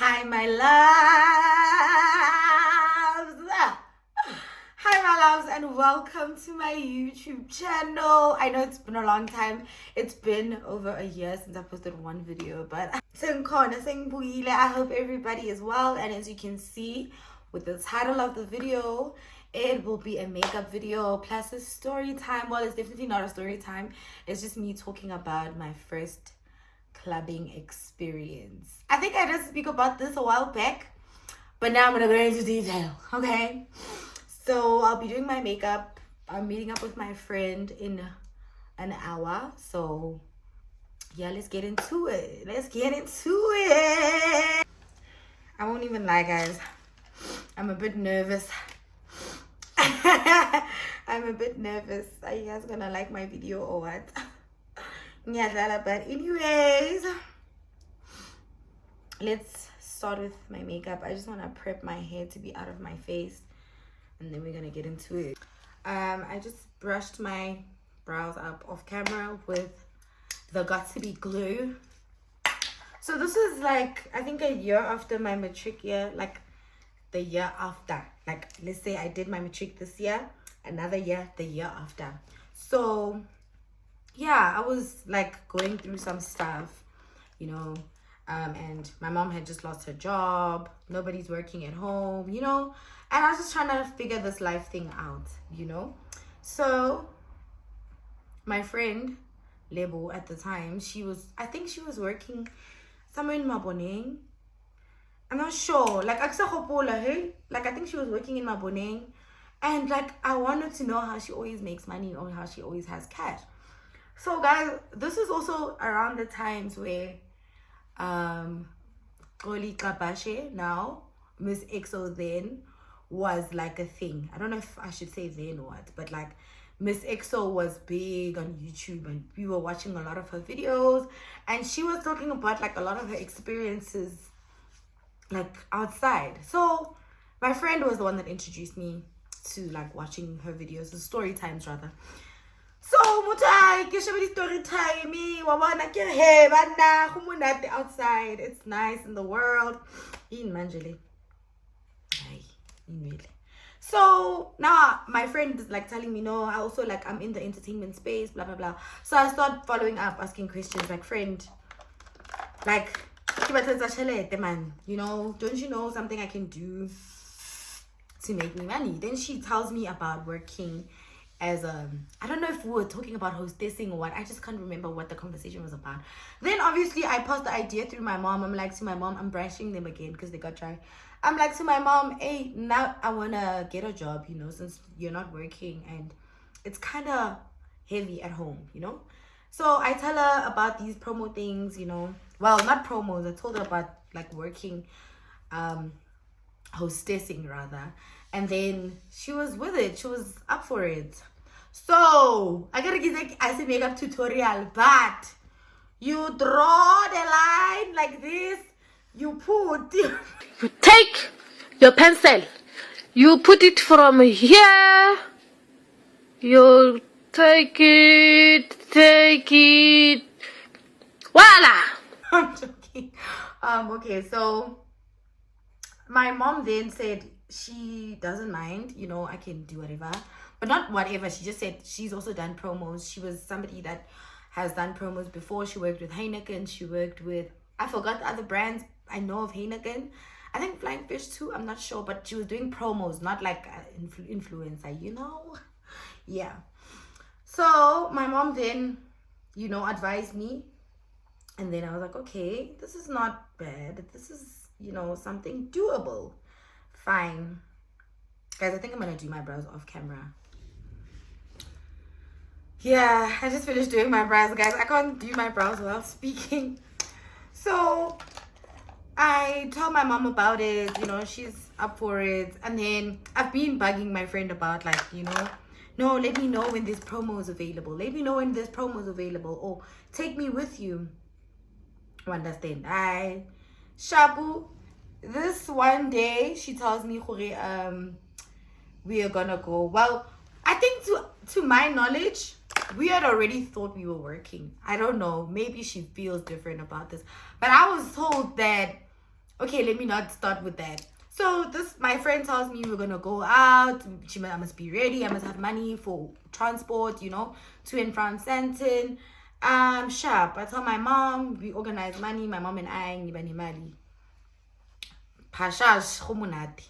Hi, my loves. Hi, my loves, and welcome to my YouTube channel. I know it's been a long time. It's been over a year since I posted one video, but I hope everybody is well. And as you can see with the title of the video, it will be a makeup video plus a story time. Well, it's definitely not a story time. It's just me talking about my first clubbing experience. I think I did speak about this a while back, but now I'm gonna go into detail. Okay, so I'll be doing my makeup. I'm meeting up with my friend in an hour, so yeah, let's get into it. I won't even lie, guys, I'm a bit nervous. I'm a bit nervous. Are you guys gonna like my video or what? Yeah, but anyways, let's start with my makeup. I just want to prep my hair to be out of my face, and then we're gonna get into it. I just brushed my brows up off camera with the Got To Be glue. So this is like, I think a year after my matric year, like the year after. Like, let's say I did my matric this year, another year the year after. So yeah, I was like going through some stuff, you know, and my mom had just lost her job. Nobody's working at home, you know, and I was just trying to figure this life thing out, you know. So my friend Lebo at the time, I think she was working somewhere in Maboneng. I'm not sure. Like, I think she was working in Maboneng, and like I wanted to know how she always makes money or how she always has cash. So guys, this is also around the times where Koli Kabashe, now Miss EXO, then was like a thing. I don't know if I should say then or what, but like Miss EXO was big on YouTube and we were watching a lot of her videos, and she was talking about like a lot of her experiences like outside. So my friend was the one that introduced me to like watching her videos, the story times rather. So story time outside. It's nice in the world. So now my friend is like telling me, no, I also like, I'm in the entertainment space, blah blah blah. So I start following up, asking questions like, friend, like, man, you know, don't you know something I can do to make me money? Then she tells me about working as I don't know if we were talking about hostessing or what. I just can't remember what the conversation was about. Then obviously I passed the idea through my mom. I'm like to my mom, I'm brashing them again because they got dry. I'm like to my mom, hey, now I want to get a job, you know, since you're not working and it's kind of heavy at home, you know. So I tell her about these promo things, you know. Well, not promos. I told her about like working, hostessing rather. And then she was with it. She was up for it. So I gotta give like I said makeup tutorial, but you draw the line like this. You take your pencil. You put it from here. You take it. Voila. I'm joking. Okay, so my mom then said she doesn't mind, you know, I can do whatever, but not whatever. She just said she's also done promos. She was somebody that has done promos before. She worked with Heineken. She worked with, I forgot the other brands. I know of Heineken. I think Flying Fish too. I'm not sure, but she was doing promos, not like an influencer, you know. Yeah. So my mom then, you know, advised me, and then I was like, okay, this is not bad. This is, you know, something doable. Fine. Guys, I think I'm gonna do my brows off camera. Yeah, I just finished doing my brows, guys. I can't do my brows while speaking. So I tell my mom about it, you know, she's up for it. And then I've been bugging my friend about like, you know, no, let me know when this promo is available. Let me know when this promo is available. Or take me with you. You understand? Shabu, this one day she tells me we are gonna go. Well, I think to my knowledge, we had already thought we were working. I don't know, maybe she feels different about this, but I was told that Okay, let me not start with that. So my friend tells me we're gonna go out. I must be ready. I must have money for transport, to and from Sandton. Sharp. I tell my mom, we organize money. My mom and I, ngibani mali. Pashash khumunati.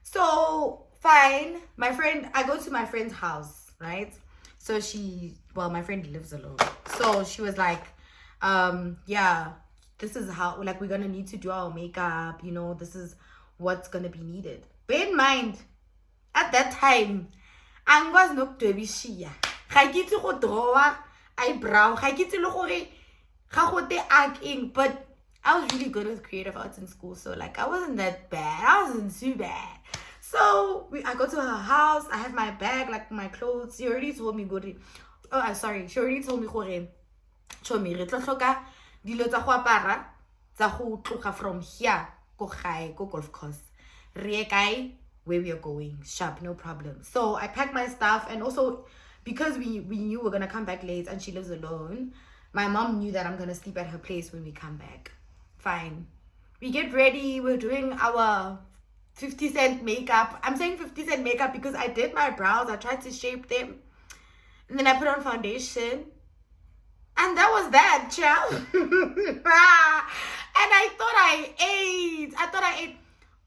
So fine. I go to my friend's house, right? So my friend lives alone. So she was like, yeah, this is how, like, we're gonna need to do our makeup, this is what's gonna be needed. Bear in mind, at that time, I was not to be shia. I get to go draw eyebrow. I get to look but I was really good with creative arts in school, so like I wasn't that bad. I wasn't too bad. So I go to her house. I have my bag, like my clothes. She already told me She already told me Chomi, re tlo hloka dilo tsa go apara tsa go tloga from here go golf course. Re kae where we are going. Sharp, no problem. So I packed my stuff, and also because we knew we're gonna come back late and she lives alone, my mom knew that I'm gonna sleep at her place when we come back. Fine. We get ready. We're doing our 50-cent makeup. I'm saying 50-cent makeup because I did my brows. I tried to shape them. And then I put on foundation. And that was that, child. And I thought I ate.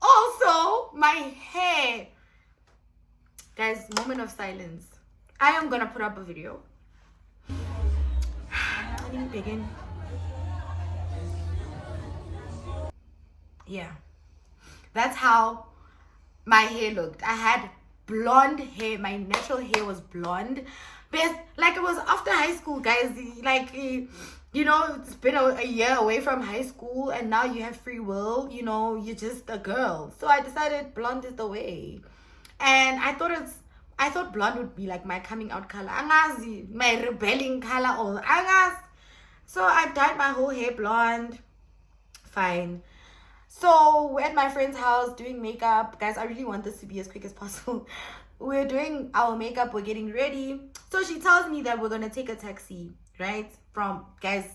Also, my hair. Guys, moment of silence. I am gonna put up a video. I didn't begin. Yeah. That's how my hair looked. I had blonde hair. My natural hair was blonde. But like, it was after high school, guys. Like, it's been a year away from high school, and now you have free will. You're just a girl. So I decided blonde is the way. And I thought blonde would be like my coming out color. Angazi, my rebelling color, or angas. So I dyed my whole hair blonde. Fine. So we're at my friend's house doing makeup. Guys, I really want this to be as quick as possible. We're doing our makeup. We're getting ready. So she tells me that we're going to take a taxi, right? Guys,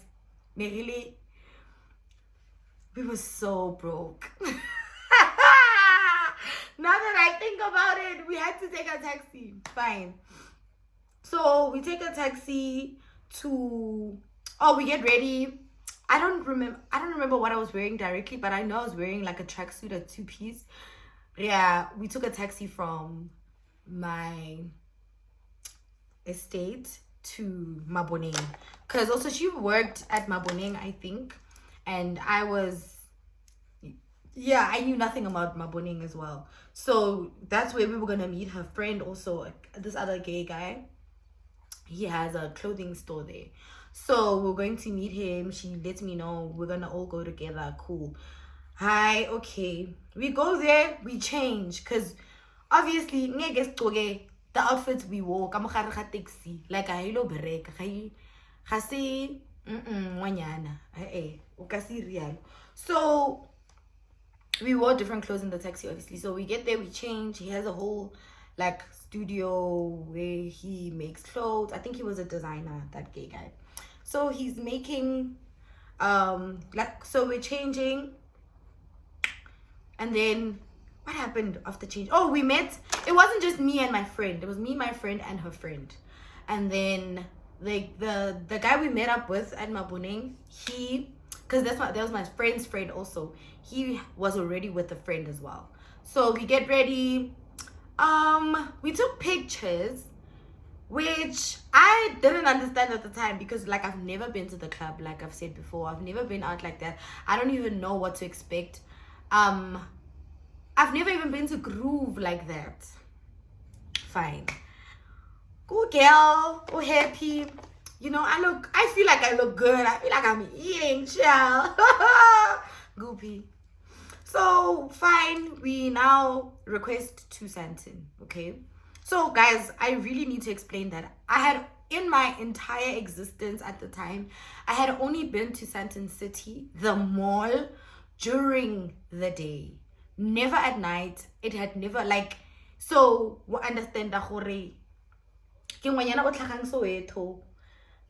we were so broke. Now that I think about it, we had to take a taxi. Fine. So we take a taxi we get ready. I don't remember what I was wearing directly, but I know I was wearing like a tracksuit, a two-piece. Yeah, we took a taxi from my estate to Maboneng, because also she worked at Maboneng, I think, and I knew nothing about Maboneng as well. So that's where we were gonna meet her friend, also this other gay guy. He has a clothing store there. So we're going to meet him. She lets me know we're gonna all go together. Cool. Hi, okay. We go there, we change, because obviously the outfits we wore taxi, like a hilo bereka, so we wore different clothes in the taxi, obviously. So we get there, we change. He has a whole like studio where he makes clothes. I think he was a designer, that gay guy. So he's making so we're changing, and then what happened after change? Oh, we met. It wasn't just me and my friend. It was me, my friend, and her friend. And then the guy we met up with at Maboneng, because that was my friend's friend also. He was already with a friend as well. So we get ready. We took pictures, which I didn't understand at the time, because like I've never been to the club, like I've said before. I've never been out like that. I don't even know what to expect. I've never even been to Groove like that. Fine. Good girl. Oh, happy. I feel like I look good. I feel like I'm eating, child. Goopy. So, fine. We now request to Sandton, okay? So, guys, I really need to explain that I had, in my entire existence at the time, I had only been to Sandton City, the mall, during the day. Never at night. It had never, like, so we understand that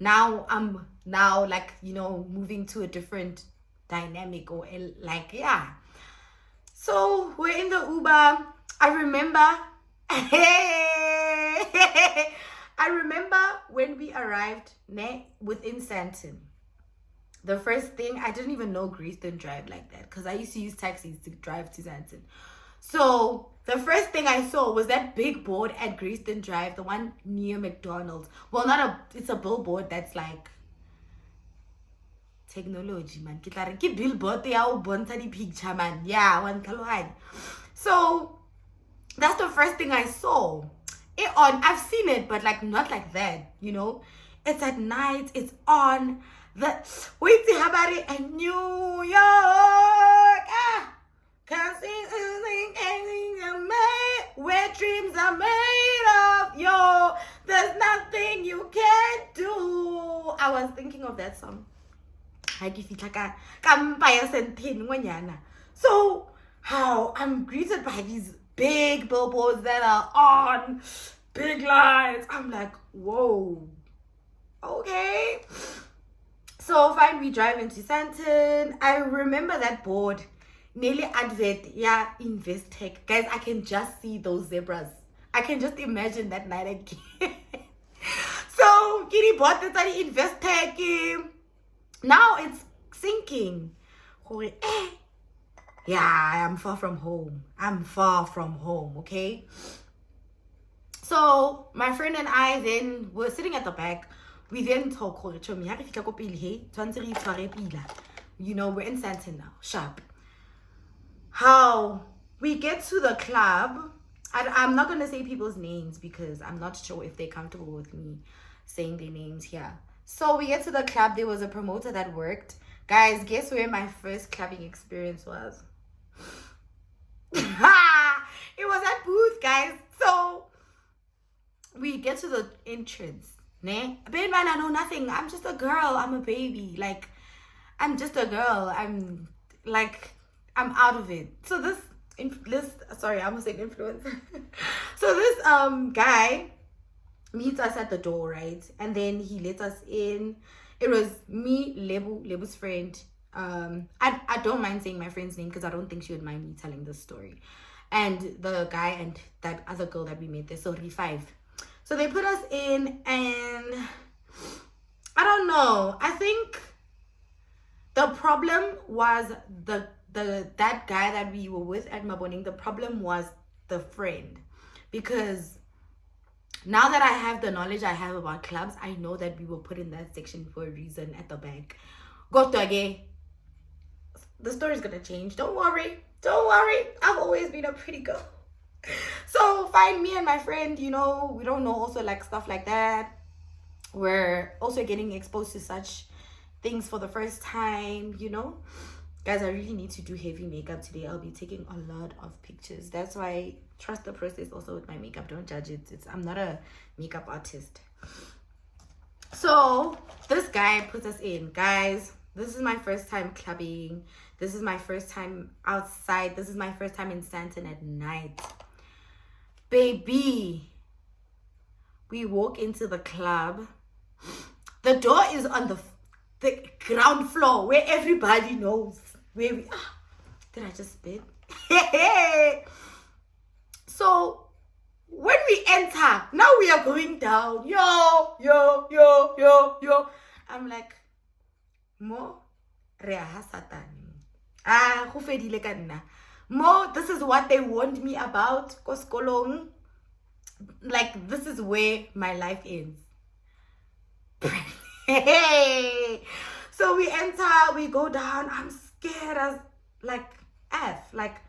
now I'm like moving to a different dynamic or like, yeah. So we're in the Uber. I remember I remember when we arrived within Sandton. The first thing, I didn't even know Greaston drive like that because I used to use taxis to drive to Sandton. So the first thing I saw was that big board at Greaston Drive, the one near McDonald's. Well, it's a billboard that's like technology, man. Ke billboard ya o bontsha di picture, man. Yeah, one tlhalohanya. So that's the first thing I saw. I've seen it, but like not like that, you know. It's at night, it's on. Wait till how about it in New York? Cause where dreams are made of, yo. There's nothing you can't do. I was thinking of that song. So how I'm greeted by these big billboards that are on, big lights. I'm like, whoa, okay. So fine, we drive into Sandton. I remember that board, nearly advert, yeah, Investec. Guys, I can just see those zebras. I can just imagine that night again. So, Kitty bought the Investec. Now it's sinking. Yeah, I'm far from home. I'm far from home, okay? So, my friend and I then were sitting at the back. We then talk, you know, we're in Sandton now, sharp. How we get to the club, I'm not going to say people's names because I'm not sure if they're comfortable with me saying their names here. So we get to the club, there was a promoter that worked. Guys, guess where my first clubbing experience was? It was at Booth, guys. So we get to the entrance. Man, I know nothing. I'm just a girl. I'm a baby. Like, I'm just a girl. I'm out of it. So sorry, I almost said influencer. So this guy meets us at the door, right? And then he lets us in. It was me, Lebu's friend. I don't mind saying my friend's name because I don't think she would mind me telling this story. And the guy and that other girl that we met there, so 5. So they put us in, and I don't know. I think the problem was that guy that we were with at Maboning. The problem was the friend, because now that I have the knowledge I have about clubs, I know that we were put in that section for a reason at the back. Go to again. The story's gonna change. Don't worry. I've always been a pretty girl. So fine, me and my friend, you know, we don't know also like stuff like that. We're also getting exposed to such things for the first time, you know. Guys, I really need to do heavy makeup today. I'll be taking a lot of pictures. That's why trust the process also with my makeup. Don't judge it. I'm not a makeup artist. So this guy puts us in. Guys, this is my first time clubbing. This is my first time outside. This is my first time in Sandton at night. Baby, we walk into the club. The door is on the ground floor where everybody knows where we are. Did I just spit? So when we enter, now we are going down. Yo. I'm like, Mo, Reha Satan. Who fedile ka nna? Mo, this is what they warned me about. Koskolong. Like, this is where my life ends. So we enter, we go down. I'm scared as like F. Like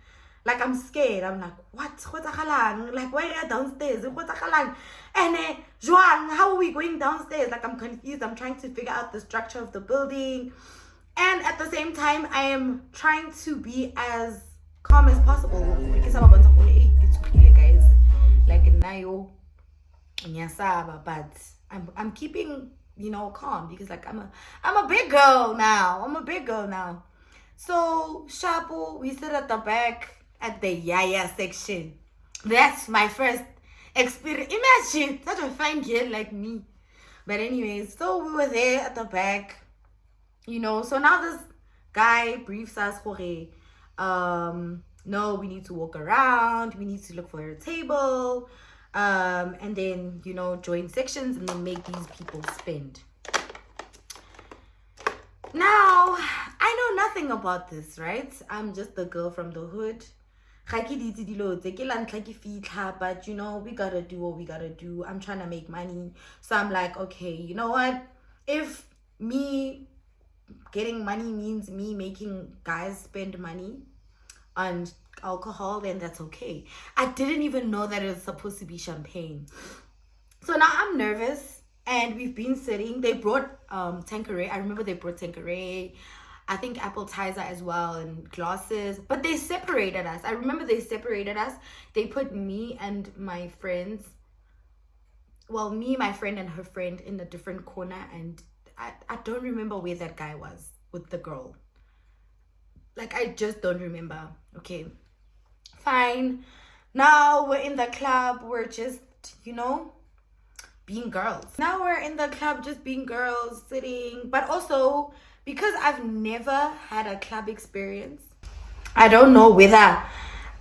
I'm scared. I'm like, what? Like, why are you downstairs? And Joan, how are we going downstairs? Like, I'm confused. I'm trying to figure out the structure of the building. And at the same time, I am trying to be as calm as possible. Guys, like nayo, but I'm keeping, you know, calm because like I'm a big girl now. So Shapo, we sit at the back at the Yaya section. That's my first experience. Imagine such a fine girl like me. But anyways, so we were there at the back, you know. So now this guy briefs us, no, we need to walk around, we need to look for a table, and then, you know, join sections and then make these people spend. Now, I know nothing about this, right? I'm just the girl from the hood. But, you know, we gotta do what we gotta do. I'm trying to make money. So I'm like, okay, you know what? If me getting money means me making guys spend money on alcohol, then that's okay. I didn't even know that it was supposed to be champagne. So now I'm nervous. And we've been sitting. They brought Tanqueray. I remember they brought Tanqueray. I think appetizer as well and glasses. But they separated us. I remember they separated us. They put me and my friends. Well, me, my friend, and her friend in a different corner. And I don't remember where that guy was with the girl. Like, I just don't remember. Okay. Fine. Now we're in the club. We're just, you know, being girls. Now we're in the club just being girls, sitting. But also, because I've never had a club experience, I don't know whether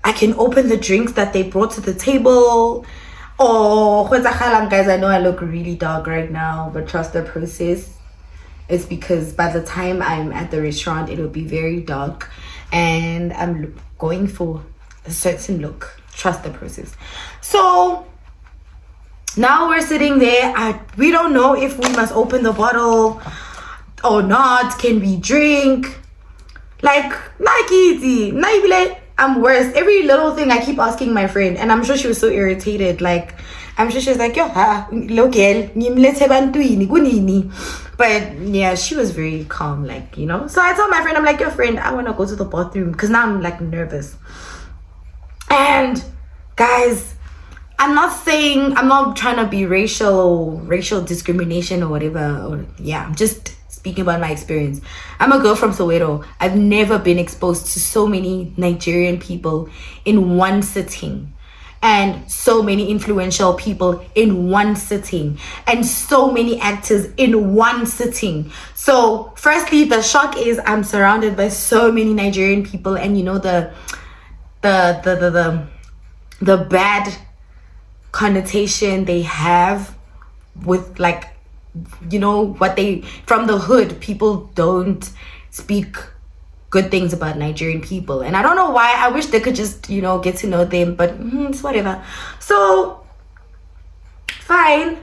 I can open the drinks that they brought to the table. Or, guys, I know I look really dark right now, but trust the process. It's because by the time I'm at the restaurant, it'll be very dark. And I'm going for a certain look. Trust the process. So now we're sitting there. We don't know if we must open the bottle or not. Can we drink? Like, I'm worse. Every little thing I keep asking my friend, and I'm sure she was so irritated. Like, I'm sure she was like, yo, but yeah, she was very calm, like, you know. So I told my friend, I'm like, yo, friend, I want to go to the bathroom because now I'm like nervous. And guys, I'm not trying to be racial discrimination or whatever. I'm just speaking about my experience. I'm a girl from Soweto. I've never been exposed to so many Nigerian people in one sitting, and so many influential people in one sitting, and so many actors in one sitting. So firstly, the shock is I'm surrounded by so many Nigerian people, and you know the bad connotation they have with, like, you know, what they from the hood. People don't speak good things about Nigerian people, and I don't know why. I wish they could just, you know, get to know them, but it's whatever. So fine.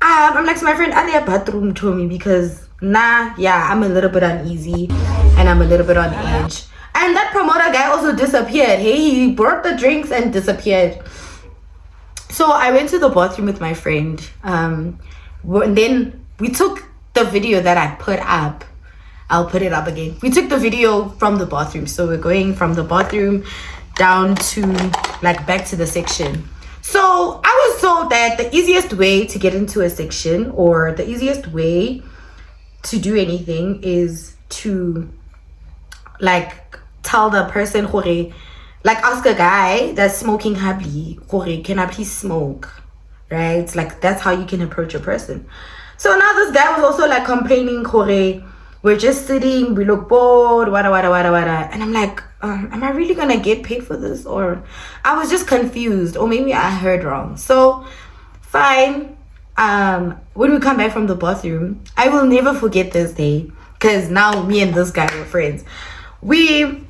I'm like to my friend, are there a bathroom to me? Because I'm a little bit uneasy and I'm a little bit on edge. And that promoter guy also disappeared. He brought the drinks and disappeared. So I went to the bathroom with my friend. And then we took the video that I put up. I'll put it up again. We took the video from the bathroom. So we're going from the bathroom down to, like, back to the section. So I was told that the easiest way to get into a section, or the easiest way to do anything, is to, like, tell the person, like, ask a guy that's smoking happily, can I please smoke? Right? Like, that's how you can approach a person. So now this guy was also, like, complaining, we're just sitting, we look bored, wada. And I'm like, am I really gonna get paid for this? Or I was just confused, or maybe I heard wrong. So fine. When we come back from the bathroom, I will never forget this day, because now me and this guy were friends. We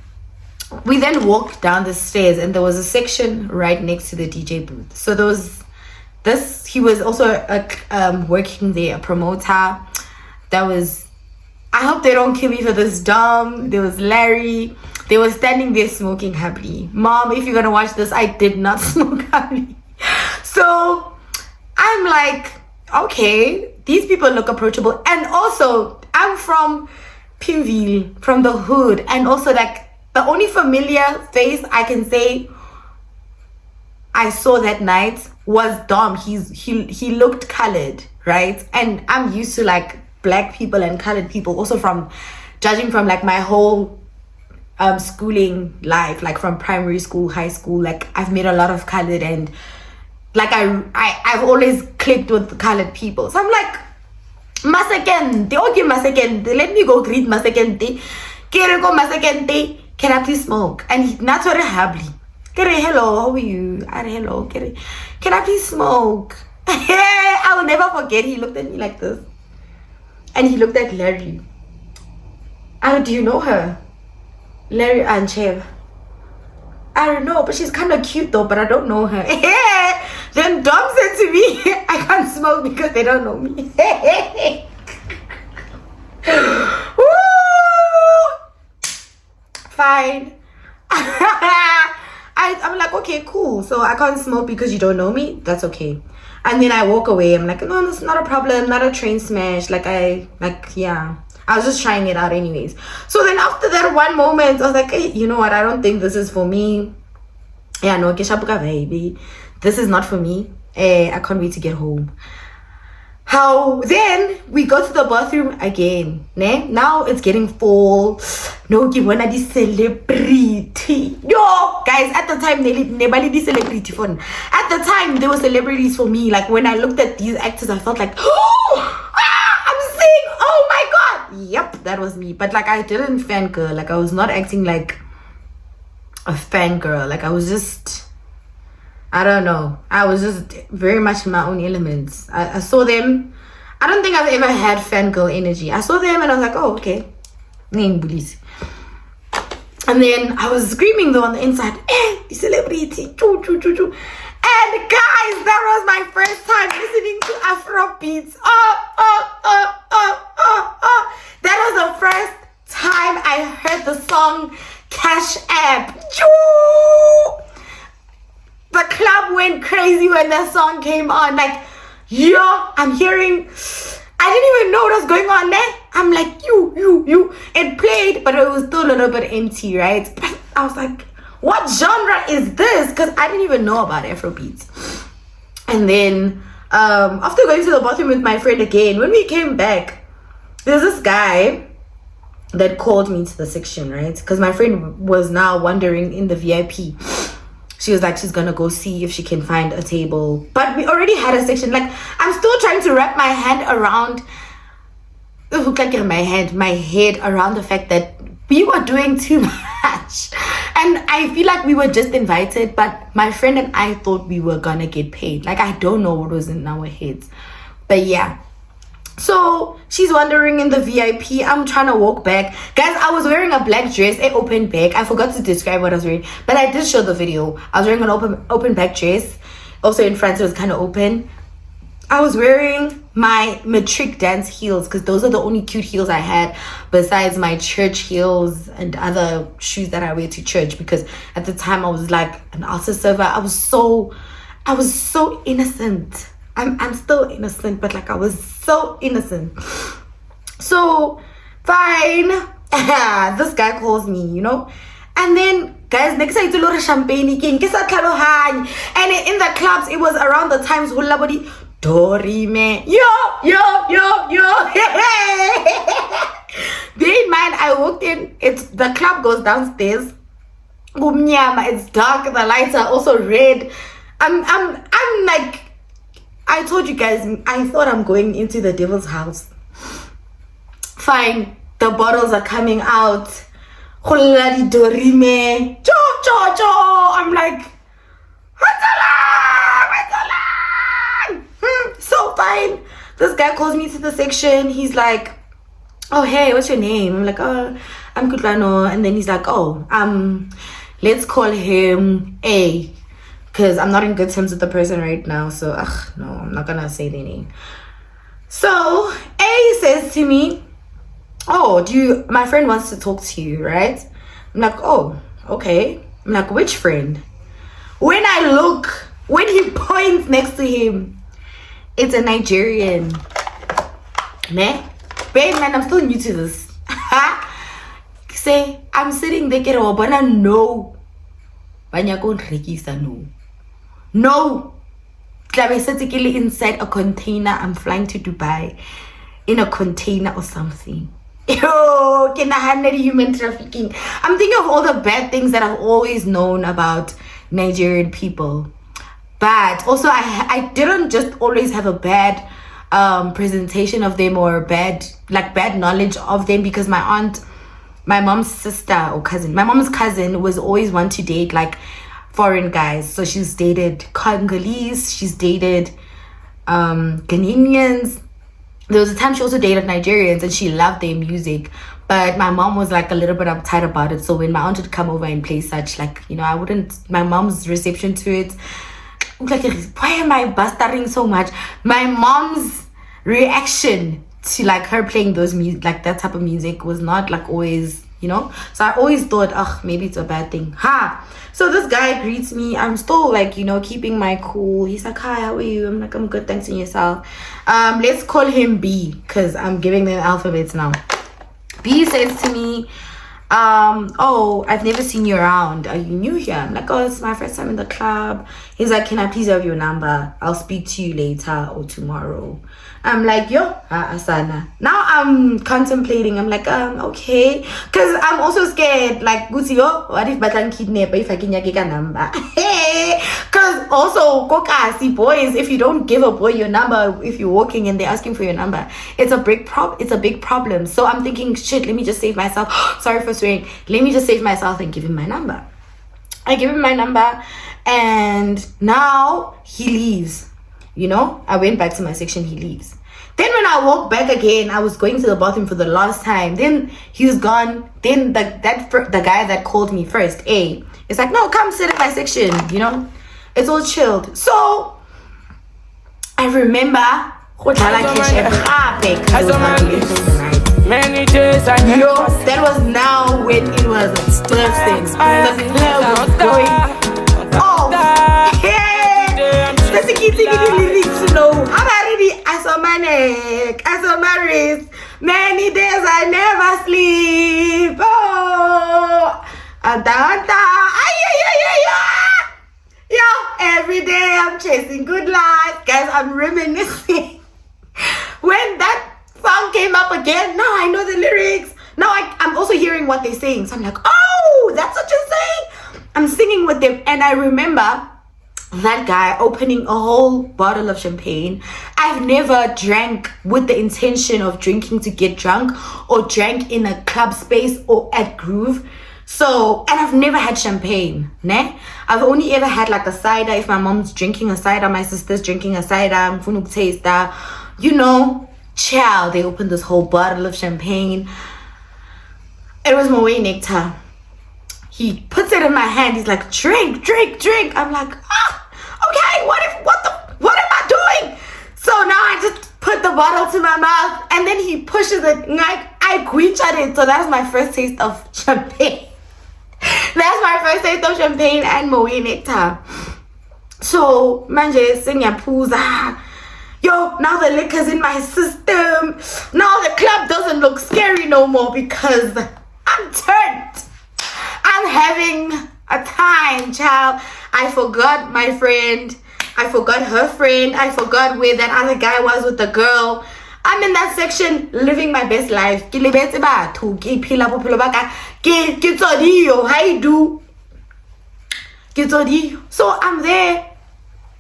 then walked down the stairs, and there was a section right next to the DJ booth. So there was this, he was also working there, a promoter. That was, I hope they don't kill me for this, dumb. There was Larry. They were standing there smoking happily. Mom, if you're gonna watch this, I did not smoke happily. So I'm like, okay, these people look approachable. And also, I'm from Pimville, from the hood, and also, like, the only familiar face I can say I saw that night was Dom. He looked colored, right? And I'm used to, like, black people and colored people, also from judging from, like, my whole schooling life, like from primary school, high school. Like, I've met a lot of colored, and, like, I've always clicked with colored people. So I'm like, Masakende, okay, Masakende, let me go greet Masakende. Can go my second day? Can I please smoke? And not very happy. Hello, how are you? Hello, can I please smoke? I will never forget. He looked at me like this, and he looked at Larry. Do you know her? Larry and Chev. I don't know, but she's kind of cute though, but I don't know her. Then Dom said to me, I can't smoke because they don't know me. Fine. I'm like, okay, cool. So I can't smoke because you don't know me. That's okay. And then I walk away. I'm like, no, it's not a problem. Not a train smash. Yeah. I was just trying it out anyways. So then after that one moment, I was like, hey, you know what? I don't think this is for me. Yeah, no, baby. This is not for me. I can't wait to get home. How then we go to the bathroom again. Ne? Now it's getting full. No, give one of the celebrity. Yo, guys, at the time, nobody the celebrity phone. At the time, there were celebrities for me. Like when I looked at these actors, I felt like, I'm seeing, oh my god. Yep, that was me. But like I didn't fangirl. Like I was not acting like a fangirl. Like I was just, I don't know. I was just very much in my own elements. I saw them. I don't think I've ever had fangirl energy. I saw them and I was like, oh, okay. And then I was screaming though on the inside, the celebrity. Choo, choo, choo, choo. And guys, that was my first time listening to Afro beats. That was the first time I heard the song Cash App. Choo! The club went crazy when that song came on. Like, yo, I'm hearing, I didn't even know what was going on there. I'm like, you. It played, but it was still a little bit empty, right? But I was like, what genre is this? Because I didn't even know about Afrobeats. And then, after going to the bathroom with my friend again, when we came back, there's this guy that called me to the section, right? Because my friend was now wandering in the VIP. She was like, she's gonna go see if she can find a table. But we already had a section. Like, I'm still trying to wrap my hand around, my head around the fact that we were doing too much. And I feel like we were just invited, but my friend and I thought we were gonna get paid. Like, I don't know what was in our heads. But yeah. So she's wandering in the VIP. I'm trying to walk back. Guys, I was wearing a black dress, an open back. I forgot to describe what I was wearing, but I did show the video. I was wearing an open back dress. Also in front, it was kind of open. I was wearing my matric dance heels because those are the only cute heels I had besides my church heels and other shoes that I wear to church, because at the time I was like an altar server. I was so innocent. I'm still innocent, but like I was so innocent. So fine. This guy calls me, you know. And then guys, next time it's a lot of champagne again. And in the clubs, it was around the times whole body Dorime. Yo. Bear in mind, I walked in, the club goes downstairs. It's dark, the lights are also red. I'm like, I told you guys, I thought I'm going into the devil's house. Fine, the bottles are coming out. I'm like, so fine. This guy calls me to the section. He's like, oh, hey, what's your name? I'm like, oh, I'm Kutlano. And then he's like, oh, let's call him A. Because I'm not in good terms with the person right now. So, no, I'm not going to say their name. So, A says to me, oh, my friend wants to talk to you, right? I'm like, oh, okay. I'm like, which friend? When I look, when he points next to him, it's a Nigerian. Ne? Babe, man, I'm still new to this. Say, I'm sitting there, but I know. No, basically inside a container. I'm flying to Dubai in a container or something. Yo, can I handle human trafficking? I'm thinking of all the bad things that I've always known about Nigerian people. But also, I didn't just always have a bad presentation of them or bad knowledge of them, because my my mom's sister or cousin, my mom's cousin was always one to date like foreign guys. So she's dated Congolese, she's dated Ghanaians. There was a time she also dated Nigerians and she loved their music. But my mom was like a little bit uptight about it. So when my aunt would come over and play such, like, you know, I wouldn't, my mom's reception to it, like, why am I bustering so much? My mom's reaction to like her playing those music, like that type of music, was not like always, you know. So I always thought, maybe it's a bad thing. So this guy greets me. I'm still like, you know, keeping my cool. He's like, hi, how are you? I'm like, I'm good, thanks, and yourself. Let's call him B, because I'm giving them alphabets now. B says to me, oh, I've never seen you around. Are you new here? I'm like, oh, it's my first time in the club. He's like, can I please have your number? I'll speak to you later or tomorrow. I'm like, yo, Asana. Now I'm contemplating. I'm like, okay. Because I'm also scared. Like, what if Batang kidnap if I can get a number? Because also, kokasi boys, if you don't give a boy your number, if you're walking and they're asking for your number, it's a big problem. So I'm thinking, shit, let me just save myself. Sorry for swearing. Let me just save myself and give him my number. I give him my number, and now he leaves. You know, I went back to my section, he leaves. Then when I walk back again, I was going to the bathroom for the last time. Then he was gone. Then the guy that called me first, A, is like, no, come sit in my section. You know, it's all chilled. So I remember many days I yo, that was now when it was stressing. The club was going off. Hey, lyrics, no. I'm already I saw my neck, I saw my wrist. Many days I never sleep. Oh, yo, every day I'm chasing good life. Guys, I'm reminiscing. When that song came up again, now I know the lyrics. Now I'm also hearing what they're saying. So I'm like, oh, that's what you're saying? I'm singing with them. And I remember that guy opening a whole bottle of champagne. I've never drank with the intention of drinking to get drunk, or drank in a club space or at Groove. So, and I've never had champagne, ne? I've only ever had like a cider. If my mom's drinking a cider, my sister's drinking a cider, I'm gonna taste that. You know, chow, they opened this whole bottle of champagne. It was Moe Nectar. He puts it in my hand. He's like, drink, drink, drink. I'm like, okay, what am I doing? So now I just put the bottle to my mouth, and then he pushes it, like, I quench at it. So that's my first taste of champagne. That's my first taste of champagne and Moe Nectar. So, manje, sinyapuza. Yo, now the liquor's in my system. Now the club doesn't look scary no more because I'm turned. I'm having a time, child. I forgot my friend. I forgot her friend. I forgot where that other guy was with the girl. I'm in that section living my best life. So I'm there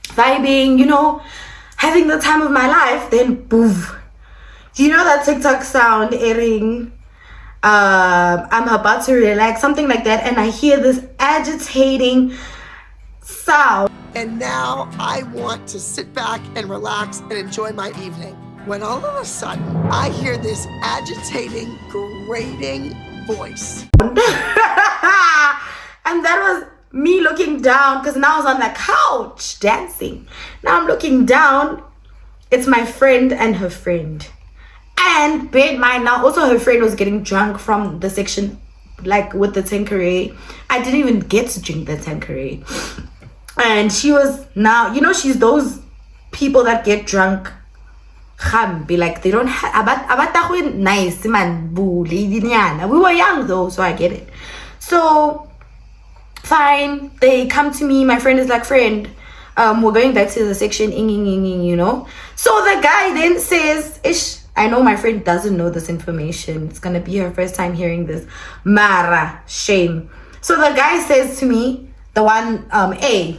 vibing, you know, having the time of my life. Then boof. Do you know that TikTok sound airing? I'm about to relax, something like that, and I hear this agitating sound. And now I want to sit back and relax and enjoy my evening. When all of a sudden I hear this agitating, grating voice. And that was me looking down, because now I was on the couch dancing. Now I'm looking down. It's my friend and her friend. And bear in mind, now also her friend was getting drunk from the section, like with the Tanqueray. I didn't even get to drink the Tanqueray. And she was now, you know, she's those people that get drunk. Be like, they don't have nice man. We were young though, so I get it. So fine, they come to me. My friend is like, friend, we're going back to the section, you know. So the guy then says, ish, I know my friend doesn't know this information. It's gonna be her first time hearing this. Mara, shame. So the guy says to me, the one, A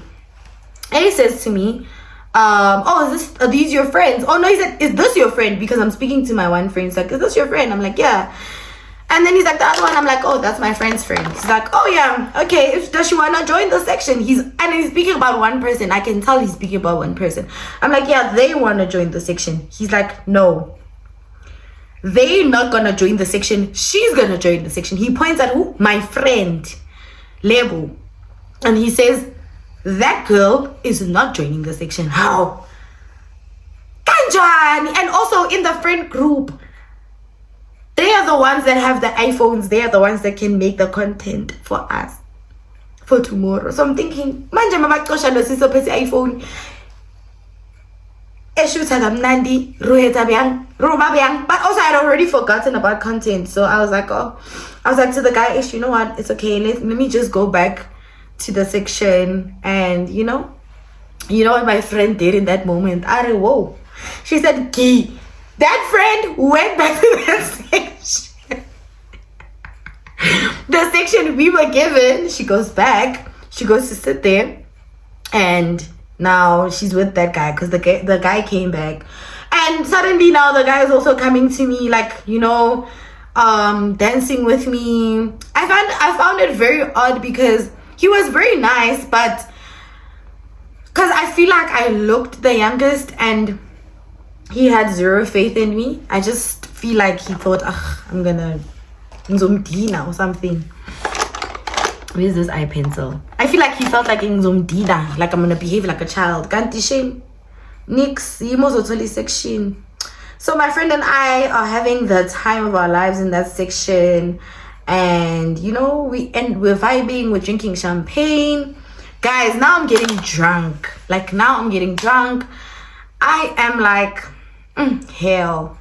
says to me, oh, are these your friends? Oh no, he said, is this your friend? Because I'm speaking to my one friend. He's like, is this your friend? I'm like, yeah. And then he's like, the other one, I'm like, oh, that's my friend's friend. He's like, oh yeah, okay, does she want to join the section? He's speaking about one person. I can tell he's speaking about one person. I'm like, yeah, they want to join the section. He's like, no, they're not gonna join the section. She's gonna join the section. He points at who? My friend, Lebo. And he says, that girl is not joining the section. How? Kanjani. And also in the friend group, they are the ones that have the iPhones. They are the ones that can make the content for us for tomorrow. So I'm thinking, manje mama xesha lo sisophethe iPhone. Eshutha kamnandi, ruhetha byang, roma byang. But also I'd already forgotten about content. So I was like, to the guy, Ish, you know what? It's okay. Let me just go back to the section. And you know what my friend did in that moment? Whoa. She said, Key. That friend went back to that section. The section we were given, she goes back. She goes to sit there. And now she's with that guy because the guy came back. And suddenly now the guy is also coming to me like, dancing with me. I found it very odd because he was very nice, but because I feel like I looked the youngest and he had zero faith in me. I just feel like he thought, I'm gonna ngizomdina or something. Where's this eye pencil? I feel like he felt like ngizomdina, like I'm gonna behave like a child. Kanti shame. Nix, yimozotoli section. So my friend and I are having the time of our lives in that section. And we're vibing, we're drinking champagne. Guys, now I'm getting drunk. I am like, hell,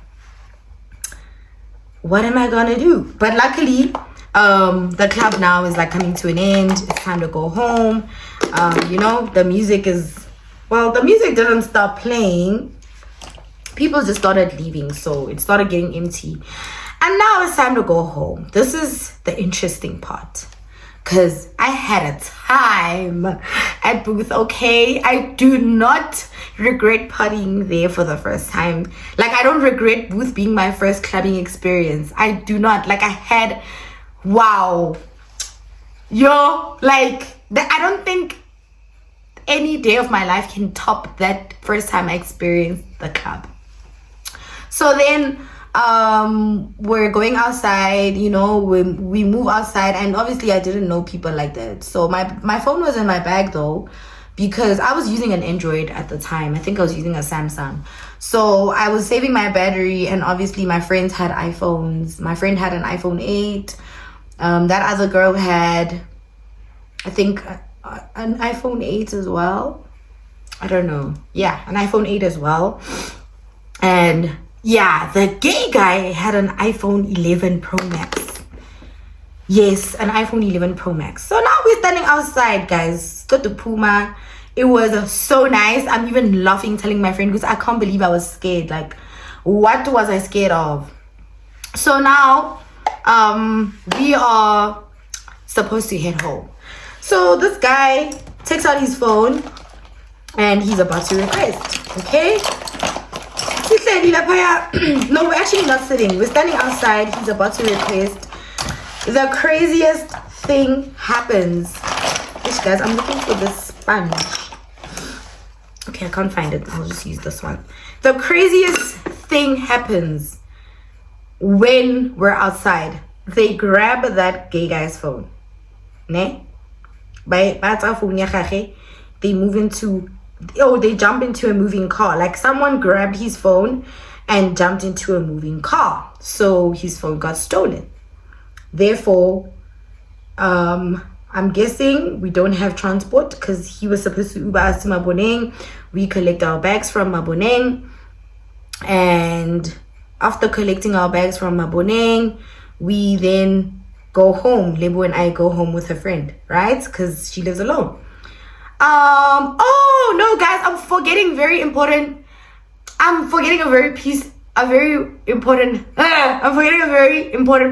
what am I gonna do? But luckily, the club now is like coming to an end. It's time to go home. The music didn't stop playing. People just started leaving, so it started getting empty. And now it's time to go home. This is the interesting part. Because I had a time at Booth, okay? I do not regret partying there for the first time. Like, I don't regret Booth being my first clubbing experience. I do not. Like, I had, wow. I don't think any day of my life can top that first time I experienced the club. So then we're going outside, we move outside, and obviously I didn't know people like that. So my phone was in my bag though, because I was using an Android at the time. I think I was using a Samsung. So I was saving my battery, and obviously my friends had iPhones. My friend had an iPhone 8. That other girl had, I think, an iPhone 8 as well. I don't know. Yeah, an iPhone 8 as well. And yeah, the gay guy had an iPhone 11 Pro Max. Yes, an iPhone 11 Pro Max. So now we're standing outside, guys. Got the Puma. It was so nice. I'm even laughing, telling my friend, because I can't believe I was scared. Like, what was I scared of? So now, we are supposed to head home. So this guy takes out his phone and he's about to request. Okay? No, we're actually not sitting. We're standing outside. He's about to request. The craziest thing happens. Guys, I'm looking for this sponge. Okay, I can't find it. I'll just use this one. The craziest thing happens when we're outside. They grab that gay guy's phone. Ne? They jump into a moving car. Like, someone grabbed his phone and jumped into a moving car. So his phone got stolen. Therefore, I'm guessing we don't have transport, because he was supposed to Uber us to Maboneng. We collect our bags from Maboneng. And after collecting our bags from Maboneng, we then go home. Lebo and I go home with her friend, right? Because she lives alone. Oh no, guys, I'm forgetting a very important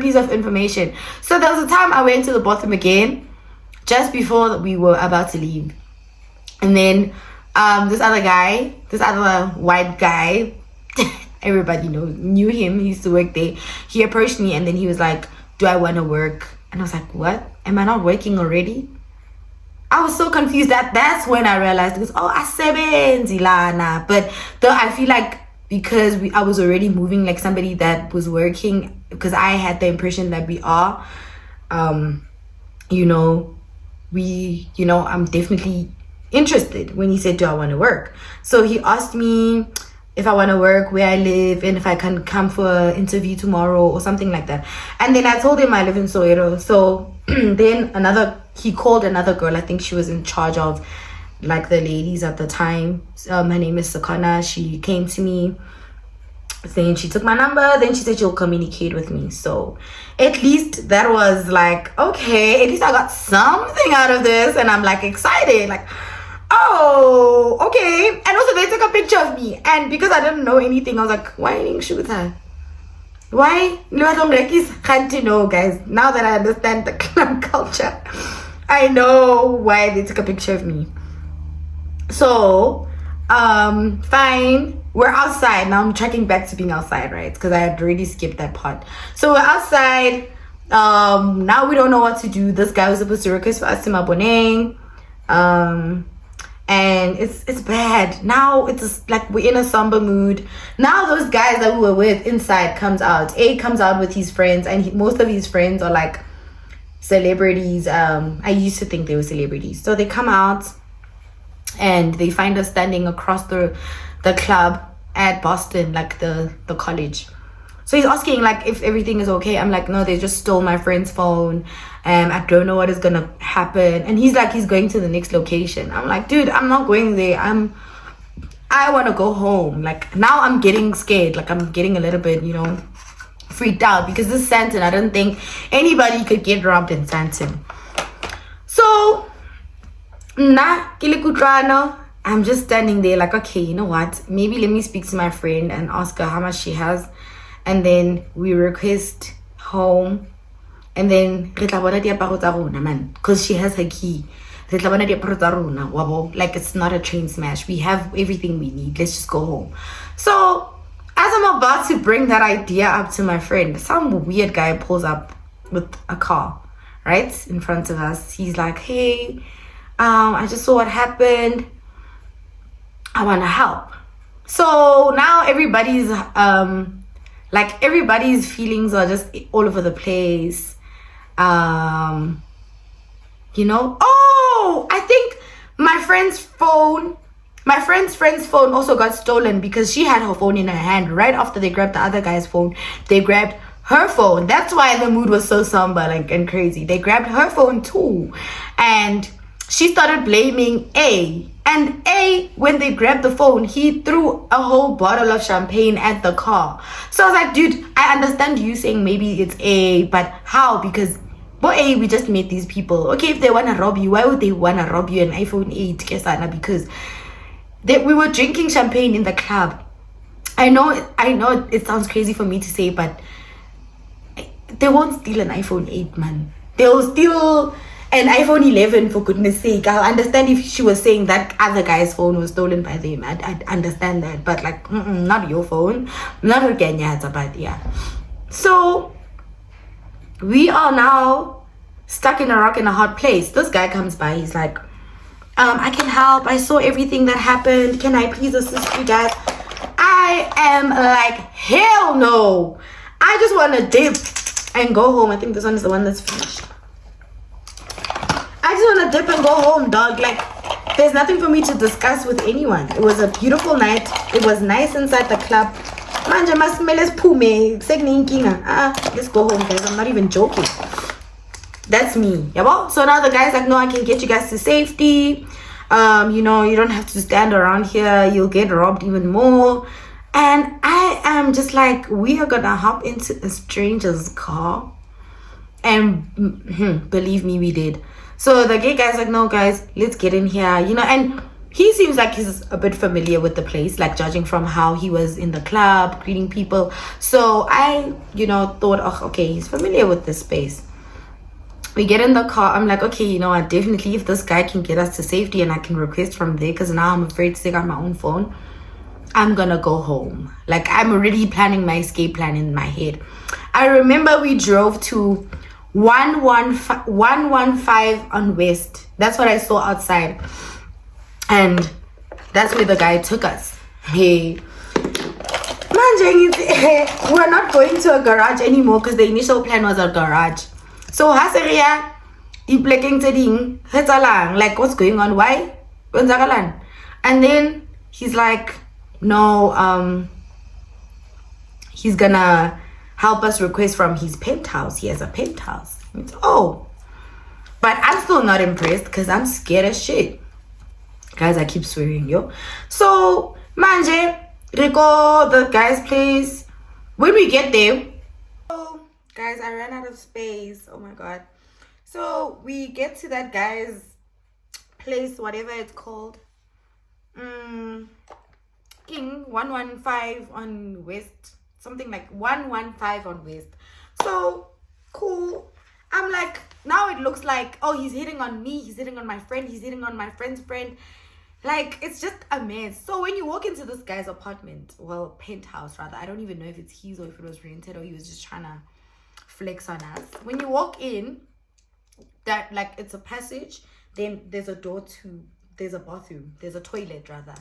piece of information. So there was a time I went to the bathroom again just before we were about to leave, and then this other white guy, everybody knew him, he used to work there. He approached me and then he was like, do I want to work? And I was like, what? Am I not working already? I was so confused. That's when I realized it was, oh, asebenzi lana. But though I feel like because I was already moving like somebody that was working, because I had the impression that we are, you know, I'm definitely interested when he said, do I want to work? So he asked me if I want to work, where I live, and if I can come for an interview tomorrow or something like that. And then I told him I live in Soweto. So then he called another girl. I think she was in charge of like the ladies at the time. Her name is Sakana. She came to me. Then she took my number. Then she said she'll communicate with me. So at least that was like, okay, at least I got something out of this. And I'm like excited. Like, oh, okay. And also they took a picture of me. And because I didn't know anything, I was like, why didn't you shoot her? Why? Can't you know, guys? Now that I understand the club culture, I know why they took a picture of me. So, fine. We're outside. Now I'm tracking back to being outside, right? Because I had already skipped that part. So we're outside. Now we don't know what to do. This guy was supposed to request for us to Maboneng. And it's bad. Now it's just like we're in a somber mood. Now those guys that we were with inside comes out. A comes out with his friends, and most of his friends are like celebrities. I used to think they were celebrities. So they come out and they find us standing across the club at Boston, like the college. So he's asking like if everything is okay. I'm like, no, they just stole my friend's phone. I don't know what is gonna happen. And he's like, he's going to the next location. I'm like, dude, I'm not going there. I want to go home. Like now I'm getting scared. Like I'm getting a little bit, freaked out because this is Sandton. I don't think anybody could get robbed in Sandton. So I'm just standing there like, okay, you know what? Maybe let me speak to my friend and ask her how much she has. And then we request home. And then, because she has her key. Like it's not a train smash. We have everything we need. Let's just go home. So as I'm about to bring that idea up to my friend, some weird guy pulls up with a car right in front of us. He's like, hey, I just saw what happened. I want to help. So now everybody's feelings are just all over the place. Oh, I think my friend's friend's phone also got stolen because she had her phone in her hand. Right after they grabbed the other guy's phone, they grabbed her phone. That's why the mood was so somber and crazy. They grabbed her phone too. And she started blaming A. And A, when they grabbed the phone, he threw a whole bottle of champagne at the car. So I was like, dude, I understand you saying maybe it's A, but how? Because, boy, we just met these people. Okay, if they want to rob you, why would they want to rob you an iPhone 8? Kesana? Because we were drinking champagne in the club. I know it sounds crazy for me to say, but they won't steal an iPhone 8, man. They'll steal an iPhone 11, for goodness sake. I understand if she was saying that other guy's phone was stolen by them. I understand that. But like, not your phone. Not her Kenyata, but yeah. So we are now stuck in a rock and a hard place. This guy comes by. He's like, I can help. I saw everything that happened. Can I please assist you guys? I am like, hell no. I just want to dip and go home. I think this one is the one that's finished. I just want to dip and go home, dog. Like, there's nothing for me to discuss with anyone. It was a beautiful night. It was nice inside the club. Manje masmeles pume. Let's go home, guys. I'm not even joking. That's me. Yeah, so now the guy's like, no, I can get you guys to safety. You don't have to stand around here. You'll get robbed even more. And I am just like, we are gonna hop into a stranger's car. And believe me, we did. So the gay guy's like, no, guys, let's get in here. And he seems like he's a bit familiar with the place, like judging from how he was in the club, greeting people. So I, thought, oh, okay, he's familiar with this space. We get in the car. I'm like, okay, definitely if this guy can get us to safety and I can request from there, because now I'm afraid to take out my own phone. I'm gonna go home. Like, I'm already planning my escape plan in my head. I remember we drove to 115 on West. That's what I saw outside. And that's where the guy took us. Hey, we're not going to a garage anymore because the initial plan was a garage. So Haseria, like, what's going on? Why? And then he's like, no, he's gonna help us request from his penthouse. He has a penthouse. Oh, but I'm still not impressed because I'm scared as shit. Guys, I keep swearing, yo. So, manje, Rico, the guy's place. When we get there, oh, guys, I ran out of space. Oh my god. So we get to that guy's place, whatever it's called. King 115 on West, something like 115 on West. So cool. I'm like, now it looks like, oh, he's hitting on me, he's hitting on my friend, he's hitting on my friend's friend. Like, it's just a mess. So when you walk into this guy's apartment, well, penthouse rather, I don't even know if it's his or if it was rented or he was just trying to flex on us. When you walk in, that, like, it's a passage, then there's a door to, there's a bathroom, there's a toilet rather.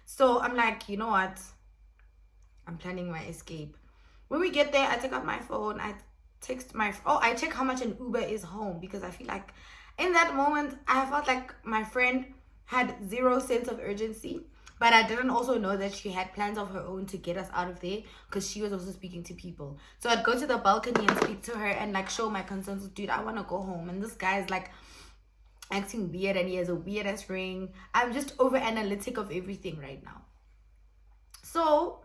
So I'm like, you know what, I'm planning my escape. When we get there, I take out my phone, I text my, I check how much an Uber is home, because I feel like in that moment I felt like my friend had zero sense of urgency, but I didn't also know that she had plans of her own to get us out of there, because she was also speaking to people. So I'd go to the balcony and speak to her and like show my concerns. Dude, I want to go home, and this guy is like acting weird and he has a weird ass ring. I'm just over analytic of everything right now. So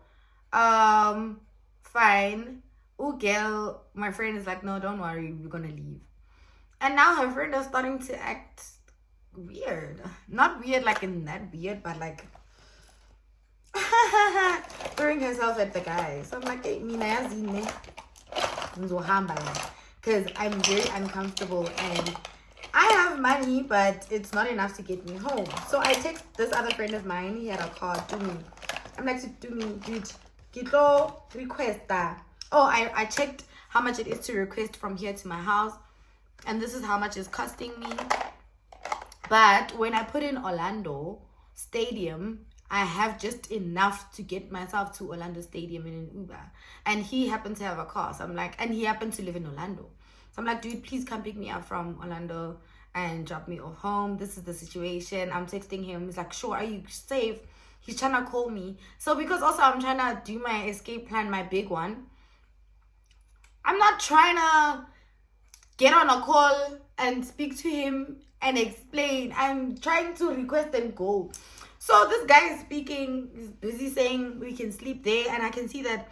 fine. Oh girl, my friend is like, no, don't worry, we're gonna leave. And now her friend is starting to act weird. Not weird like in that weird, but like throwing herself at the guy. So I'm like, hey, because I'm very uncomfortable and I have money, but it's not enough to get me home. So I text this other friend of mine. He had a car. Do me. I'm like, do me, dude. Get request that. Oh, I checked how much it is to request from here to my house, and this is how much it's costing me. But when I put in Orlando Stadium, I have just enough to get myself to Orlando Stadium in an Uber. And he happened to have a car. So I'm like, and he happened to live in Orlando. So I'm like, dude, please come pick me up from Orlando and drop me off home. This is the situation. I'm texting him. He's like, sure, are you safe? He's trying to call me. So because also I'm trying to do my escape plan, my big one, I'm not trying to get on a call and speak to him and explain. I'm trying to request and go. So this guy is speaking, he's busy saying we can sleep there, and I can see that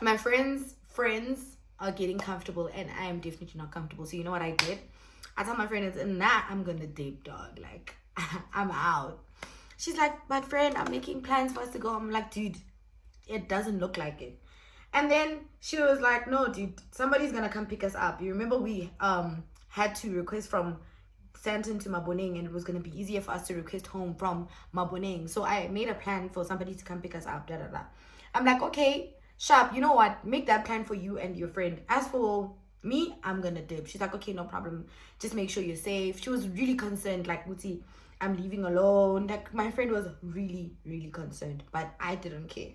my friends are getting comfortable and I am definitely not comfortable. So you know what I did? I told my friend, it's nah, I'm gonna dip, dog. Like, I'm out. She's like, but friend, I'm making plans for us to go. I'm like, dude, it doesn't look like it. And then she was like, no, dude, somebody's gonna come pick us up. You remember we had to request from Sandton to Maboneng, and it was gonna be easier for us to request home from Maboneng. So I made a plan for somebody to come pick us up. I'm like, okay, sharp, you know what? Make that plan for you and your friend. As for me, I'm gonna dip. She's like, okay, no problem. Just make sure you're safe. She was really concerned, like, Muti, I'm leaving alone. Like, my friend was really, really concerned, but I didn't care.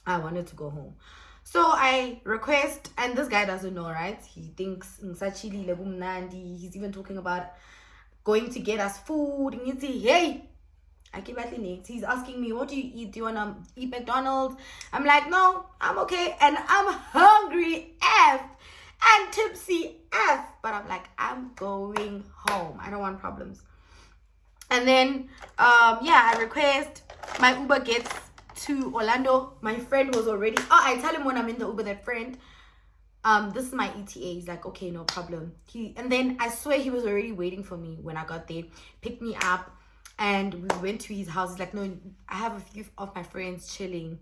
I wanted to go home. So I request, and this guy doesn't know, right? He thinks he's even talking about going to get us food. And you say, hey, I keep at next. He's asking me, what do you eat? Do you want to eat McDonald's? I'm like, no, I'm okay. And I'm hungry F and tipsy F. But I'm like, I'm going home. I don't want problems. And then, yeah, I request. My Uber gets to Orlando. My friend was already, I tell him when I'm in the Uber, that friend, this is my ETA. He's like, okay, no problem. And then I swear he was already waiting for me when I got there, picked me up, and we went to his house. He's like, no, I have a few of my friends chilling.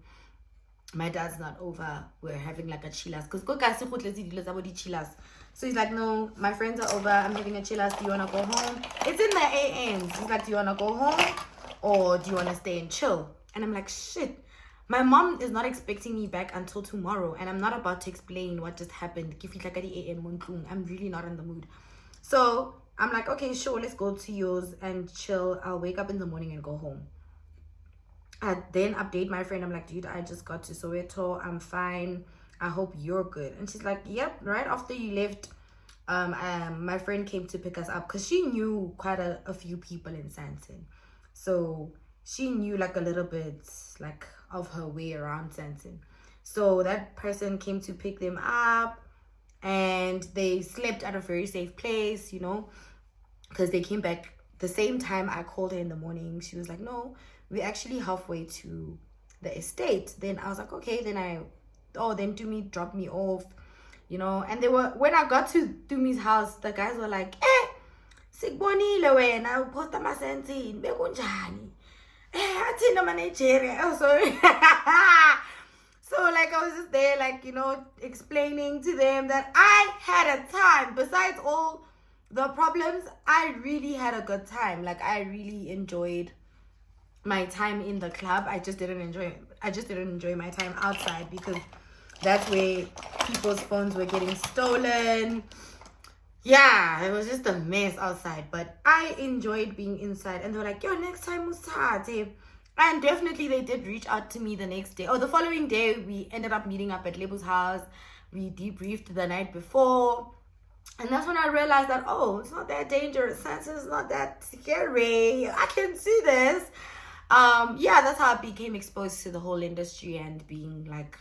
My dad's not over. We're having like a chillas, because so he's like, no, my friends are over. I'm having a chillas. Do you want to go home? It's in the AMs. He's like, do you want to go home or do you want to stay and chill? And I'm like, shit, my mom is not expecting me back until tomorrow, and I'm not about to explain what just happened. I'm really not in the mood. So I'm like, okay, sure, let's go to yours and chill. I'll wake up in the morning and go home. I then update my friend. I'm like, dude, I just got to Soweto. I'm fine. I hope you're good. And she's like, yep, right after you left, my friend came to pick us up because she knew quite a few people in Sandton. So she knew like a little bit like of her way around Sandton. So that person came to pick them up, and they slept at a very safe place, you know, because they came back the same time I called her in the morning. She was like, no, we're actually halfway to the estate. Then I was like, okay, then then Dumi dropped me off, you know. And they were, when I got to Dumi's house, the guys were like, sikubonile wena uposta masentini bekunjani, athina manager. Oh, sorry. So like I was just there, like, you know, explaining to them that I had a time. Besides all the problems, I really had a good time. Like, I really enjoyed my time in the club. I just didn't enjoy my time outside, because that's where people's phones were getting stolen. Yeah, it was just a mess outside, but I enjoyed being inside. And they were like, yo, next time Musate. And definitely they did reach out to me the next day. The following day, we ended up meeting up at Lebo's house. We debriefed the night before. And that's when I realized that, oh, it's not that dangerous. It's not that scary. I can see this. Yeah, that's how I became exposed to the whole industry and being like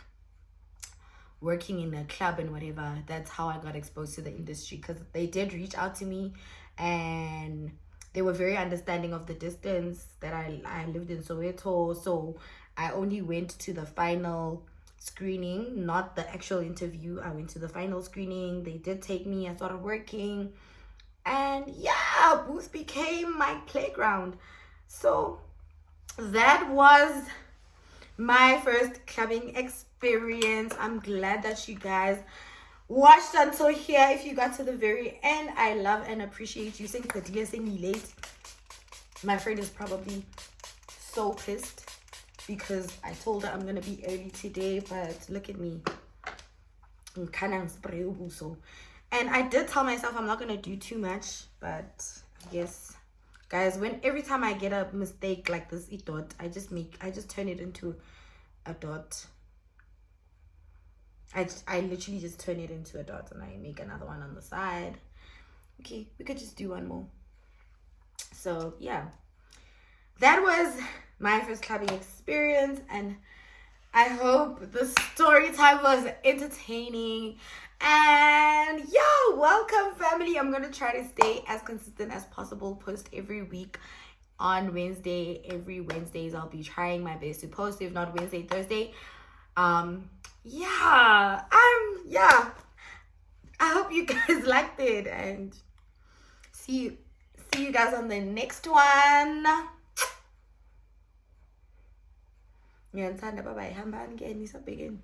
working in a club and whatever. That's how I got exposed to the industry, because they did reach out to me, and they were very understanding of the distance that I lived in Soweto. So I only went to the final screening, not the actual interview. I went to the final screening. They did take me. I started working, and yeah, Booth became my playground. So that was my first clubbing experience. I'm glad that you guys watched until here. If you got to the very end, I love and appreciate you. Saying late. My friend is probably so pissed because I told her I'm gonna be early today, but look at me. And I did tell myself I'm not gonna do too much, but yes, guys, every time I get a mistake like this dot, I just turn it into a dot. I literally just turn it into a dot, and I make another one on the side. Okay, we could just do one more. So yeah, that was my first clubbing experience, and I hope the story time was entertaining. And yeah, welcome family. I'm gonna try to stay as consistent as possible, post every week on Wednesday. Every Wednesdays I'll be trying my best to post, if not Wednesday, Thursday. Yeah, I hope you guys liked it, and see you guys on the next one. Bye bye. Hamba ngeni sabegeni.